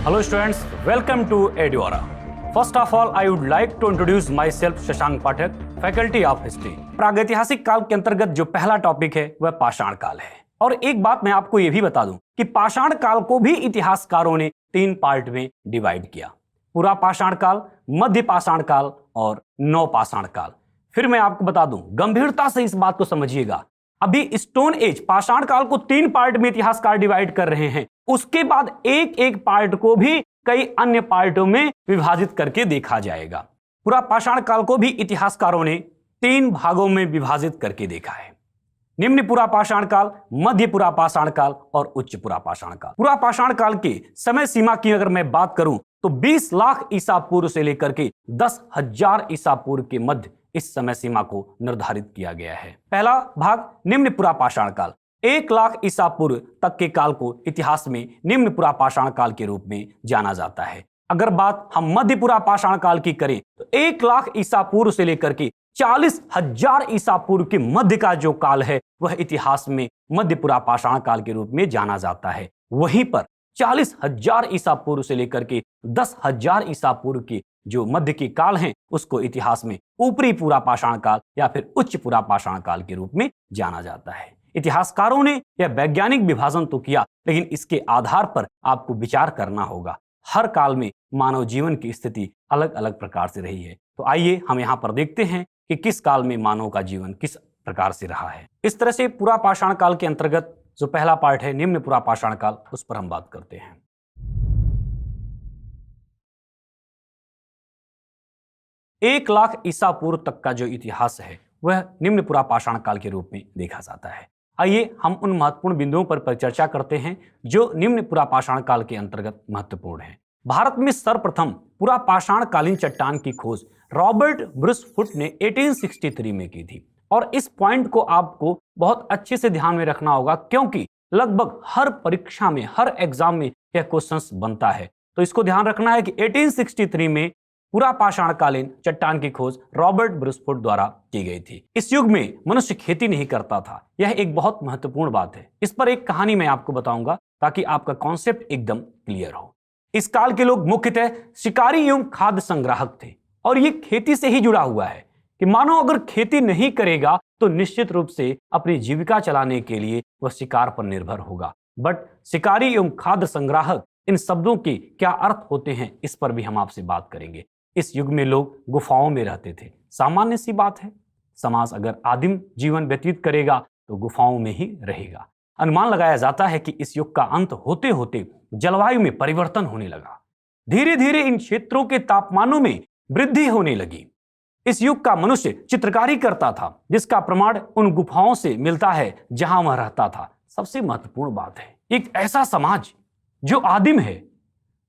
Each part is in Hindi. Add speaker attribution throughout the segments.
Speaker 1: Hello students, welcome to Eduara. First of all, I would like to introduce myself Shashank Pathak, faculty of history. प्रागैतिहासिक काल के अंतर्गत जो पहला टॉपिक है वह पाषाण काल है। और एक बात मैं आपको यह भी बता दूं कि पाषाण काल को भी इतिहासकारों ने 3 पार्ट में डिवाइड किया: पूरा पाषाण काल, मध्य पाषाण काल और नवपाषाण काल। फिर मैं आपको बता दूं, गंभीरता से इस बात को समझिएगा, अभी स्टोन एज पाषाण काल को 3 पार्ट में इतिहासकार डिवाइड कर रहे हैं। उसके बाद एक एक पार्ट को भी कई अन्य पार्टों में विभाजित करके देखा जाएगा। पूरा पाषाण काल को भी इतिहासकारों ने 3 भागों में विभाजित करके देखा है: निम्न पूरा पाषाण काल, मध्य पूरा पाषाण काल और उच्च पूरा पाषाण काल। पूरा पाषाण काल की समय सीमा की अगर मैं बात करूं तो 20 लाख ईसा पूर्व से लेकर के 10,000 ईसा पूर्व के मध्य इस समय सीमा को निर्धारित किया गया है। पहला भाग निम्न पुरा पाषाण काल, 1 लाख ईसा पूर्व तक के काल को इतिहास में निम्न पुरा पाषाण काल के रूप में जाना जाता है। अगर बात हम मध्य पुरा पाषाण काल की करें तो 1 लाख ईसा पूर्व से लेकर के 40,000 ईसा पूर्व के मध्य का जो काल है वह इतिहास में मध्य पुरा पाषाण काल के रूप में जाना जाता है। वहीं पर 40,000 ईसा पूर्व से लेकर के 10,000 ईसा पूर्व के जो मध्य के काल हैं उसको इतिहास में ऊपरी पूरा पाषाण काल या फिर उच्च पूरा पाषाण काल के रूप में जाना जाता है। इतिहासकारों ने यह वैज्ञानिक विभाजन तो किया, लेकिन इसके आधार पर आपको विचार करना होगा। हर काल में मानव जीवन की स्थिति अलग अलग प्रकार से रही है। तो आइए हम यहाँ पर देखते हैं कि किस काल में मानव का जीवन किस प्रकार से रहा है। इस तरह से पूरा पाषाण काल के अंतर्गत जो पहला पार्ट है निम्न पूरा पाषाण काल, उस पर हम बात करते हैं। 1 लाख ईसा पूर्व तक का जो इतिहास है वह निम्न पुरा पाषाण काल के रूप में देखा जाता है। आइए हम उन महत्वपूर्ण बिंदुओं पर चर्चा करते हैं जो निम्न पुरा पाषाण काल के अंतर्गत महत्वपूर्ण है। भारत में सर्वप्रथम पुरा पाषाण कालीन चट्टान की खोज रॉबर्ट ब्रूस फुट ने 1863 में की थी। और इस पॉइंट को आपको बहुत अच्छे से ध्यान में रखना होगा, क्योंकि लगभग हर परीक्षा में, हर एग्जाम में यह क्वेश्चंस बनता है। तो इसको ध्यान रखना है कि 1863 में पूरा पाषाण कालीन चट्टान की खोज रॉबर्ट ब्रूस फुट द्वारा की गई थी। इस युग में मनुष्य खेती नहीं करता था, यह एक बहुत महत्वपूर्ण बात है। इस पर एक कहानी मैं आपको बताऊंगा ताकि आपका कॉन्सेप्ट एकदम क्लियर हो। इस काल के लोग मुख्यतः शिकारी एवं खाद्य संग्राहक थे, और ये खेती से ही जुड़ा हुआ है कि मानो अगर खेती नहीं करेगा तो निश्चित रूप से अपनी जीविका चलाने के लिए वह शिकार पर निर्भर होगा। बट शिकारी एवं खाद्य संग्राहक, इन शब्दों के क्या अर्थ होते हैं इस पर भी हम आपसे बात करेंगे। इस युग में लोग गुफाओं में रहते थे, सामान्य सी बात है। समाज अगर आदिम जीवन व्यतीत करेगा तो गुफाओं में ही रहेगा। अनुमान लगाया जाता है कि इस युग का अंत होते होते जलवायु में परिवर्तन होने लगा। धीरे धीरे इन क्षेत्रों के तापमानों में वृद्धि होने लगी। इस युग का मनुष्य चित्रकारी करता था, जिसका प्रमाण उन गुफाओं से मिलता है जहां वह रहता था। सबसे महत्वपूर्ण बात है, एक ऐसा समाज जो आदिम है,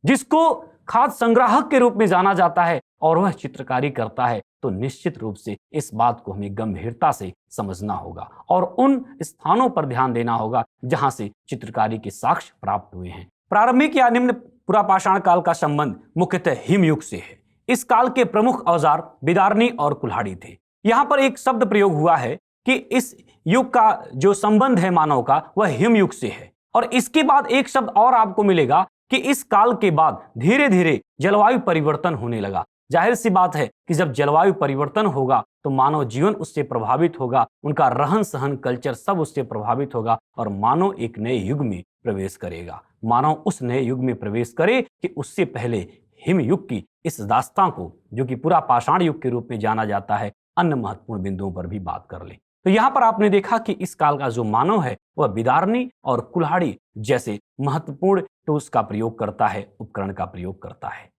Speaker 1: जिसको खाद्य संग्राहक के रूप में जाना जाता है, और वह चित्रकारी करता है, तो निश्चित रूप से इस बात को हमें गंभीरता से समझना होगा और उन स्थानों पर ध्यान देना होगा जहां से चित्रकारी के साक्ष्य प्राप्त हुए हैं। प्रारंभिक या निम्न पुरा पाषाण काल का संबंध मुख्यतः हिमयुग से है। इस काल के प्रमुख औजार बिदारनी और कुल्हाड़ी थे। यहाँ पर एक शब्द प्रयोग हुआ है कि इस युग का जो संबंध है मानव का वह हिमयुग से है। और इसके बाद एक शब्द और आपको मिलेगा कि इस काल के बाद धीरे धीरे जलवायु परिवर्तन होने लगा। जाहिर सी बात है कि जब जलवायु परिवर्तन होगा तो मानव जीवन उससे प्रभावित होगा, उनका रहन सहन, कल्चर सब उससे प्रभावित होगा, और मानव एक नए युग में प्रवेश करेगा। मानव उस नए युग में प्रवेश करे कि उससे पहले हिम युग की इस दास्तां को, जो कि पूरा पाषाण युग के रूप में जाना जाता है, अन्य महत्वपूर्ण बिंदुओं पर भी बात कर ले। तो यहाँ पर आपने देखा कि इस काल का जो मानव है वह बिदारनी और कुल्हाड़ी जैसे महत्वपूर्ण टूल्स का प्रयोग करता है, उपकरण का प्रयोग करता है।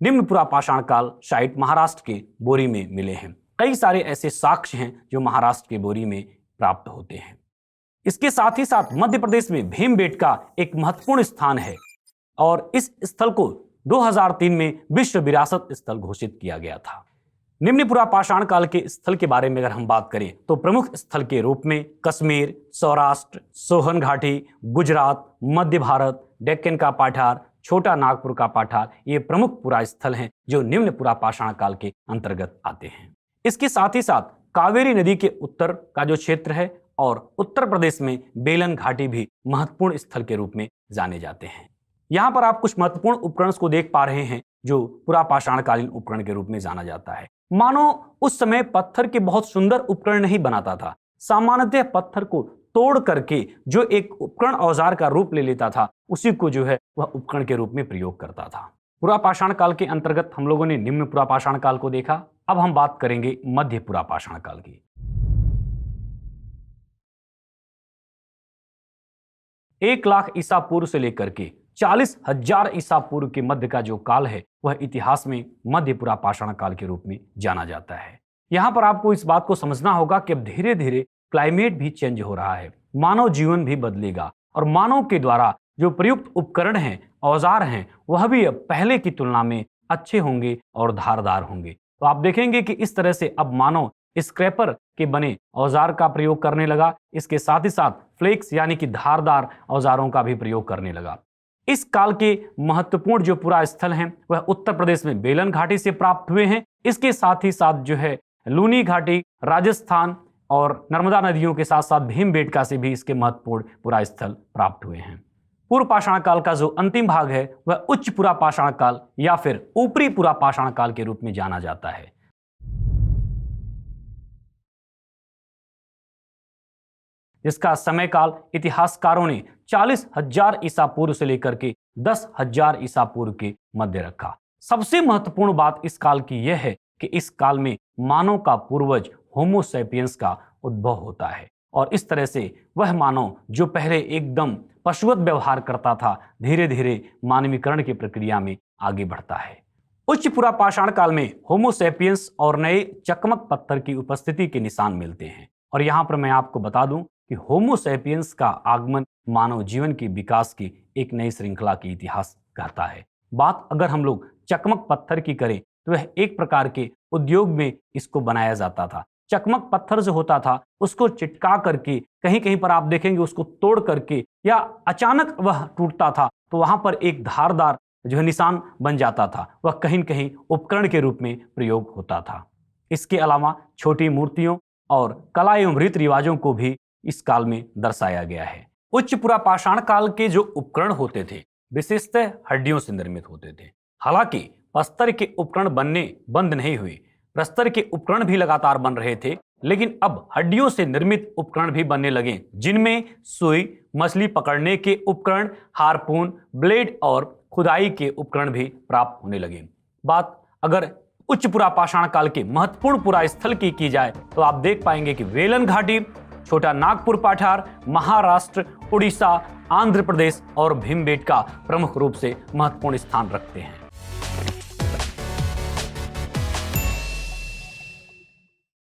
Speaker 1: निम्न पुरा पाषाण काल साइट महाराष्ट्र के बोरी में मिले हैं। कई सारे ऐसे साक्ष्य हैं जो महाराष्ट्र के बोरी में प्राप्त होते हैं। इसके साथ ही साथ मध्य प्रदेश में भीमबेटका एक महत्वपूर्ण स्थान है, और इस स्थल को 2003 में विश्व विरासत स्थल घोषित किया गया था। निम्न पुरा पाषाण काल के स्थल के बारे में अगर हम बात करें तो प्रमुख स्थल के रूप में कश्मीर, सौराष्ट्र, सोहन घाटी, गुजरात, मध्य भारत, डेक्कन का पठार, छोटा नागपुर का पठार, ये प्रमुख पुरा स्थल हैं जो निम्न पुरा पाषाण काल के अंतर्गत आते हैं। इसके साथ ही साथ कावेरी नदी के उत्तर का जो क्षेत्र है और उत्तर प्रदेश में बेलन घाटी भी महत्वपूर्ण स्थल के रूप में जाने जाते हैं। यहाँ पर आप कुछ महत्वपूर्ण उपकरण को देख पा रहे हैं जो पुरापाषाणकालीन उपकरण के रूप में जाना जाता है। मानव उस समय पत्थर के बहुत सुंदर उपकरण नहीं बनाता था। सामान्यतः पत्थर को तोड़ करके जो एक उपकरण औजार का रूप ले लेता था, उसी को जो है वह उपकरण के रूप में प्रयोग करता था। पुरापाषाण काल के अंतर्गत हम लोगों ने निम्न पुरापाषाण काल को देखा। अब हम बात करेंगे मध्य पुरापाषाण काल की। 1,00,000 ईसा पूर्व से लेकर के 40,000 ईसा पूर्व के मध्य का जो काल है वह इतिहास में मध्य पुरापाषाण काल के रूप में जाना जाता है। यहां पर आपको इस बात को समझना होगा कि अब धीरे धीरे क्लाइमेट भी चेंज हो रहा है, मानव जीवन भी बदलेगा और मानव के द्वारा जो प्रयुक्त उपकरण हैं, औजार हैं, वह भी अब पहले की तुलना में अच्छे होंगे और धारदार होंगे। तो आप देखेंगे कि इस तरह से अब मानव स्क्रैपर के बने औजार का प्रयोग करने लगा। इसके साथ ही साथ फ्लेक्स यानी कि धारदार औजारों का भी प्रयोग करने लगा। इस काल के महत्वपूर्ण जो पुरा स्थल हैं वह उत्तर प्रदेश में बेलन घाटी से प्राप्त हुए हैं। इसके साथ ही साथ जो है लूनी घाटी, राजस्थान और नर्मदा नदियों के साथ साथ भीमबेटका से भी इसके महत्वपूर्ण पुरा स्थल प्राप्त हुए हैं। पूर्व पाषाण काल का जो अंतिम भाग है वह उच्च पुरा पाषाण काल या फिर ऊपरी पुरा पाषाण काल के रूप में जाना जाता है। इसका समय काल इतिहासकारों ने 40,000 ईसा पूर्व से लेकर के 10,000 ईसा पूर्व के मध्य रखा। सबसे महत्वपूर्ण बात इस काल की यह है कि इस काल में मानव का पूर्वज होमो सैपियंस का उद्भव होता है और इस तरह से वह मानव जो पहले एकदम पशुवत व्यवहार करता था, धीरे धीरे मानवीकरण की प्रक्रिया में आगे बढ़ता है। उच्च पुरापाषाण काल में होमो सैपियंस और नए चकमक पत्थर की उपस्थिति के निशान मिलते हैं। और यहाँ पर मैं आपको बता दूं कि होमो सैपियंस का आगमन मानव जीवन के विकास की एक नई श्रृंखला की इतिहास कहता है। बात अगर हम लोग चकमक पत्थर की करें तो वह एक प्रकार के उद्योग में इसको बनाया जाता था। चकमक पत्थर जो होता था उसको चिटका करके कहीं कहीं पर आप देखेंगे उसको तोड़ करके या अचानक वह टूटता था तो वहां पर एक धारदार जो है निशान बन जाता था, वह कहीं न कहीं उपकरण के रूप में प्रयोग होता था। इसके अलावा छोटी मूर्तियों और कला एवं रीति रिवाजों को भी इस काल में दर्शाया गया है। उच्च पुरापाषाण काल के जो उपकरण होते थे विशेषतः हड्डियों से निर्मित होते थे। हालांकि प्रस्तर के उपकरण बनने बंद नहीं हुए, प्रस्तर के उपकरण भी लगातार बन रहे थे, लेकिन अब हड्डियों से निर्मित उपकरण भी बनने लगे, जिनमें सुई, मछली पकड़ने के उपकरण, हार्पून, ब्लेड और खुदाई के उपकरण भी प्राप्त होने लगे। बात अगर उच्च पुरापाषाण काल के महत्वपूर्ण पुरा स्थल की जाए तो आप देख पाएंगे कि वेलन घाटी, छोटा नागपुर पठार, महाराष्ट्र, उड़ीसा, आंध्र प्रदेश और भीमबेटका प्रमुख रूप से महत्वपूर्ण स्थान रखते हैं।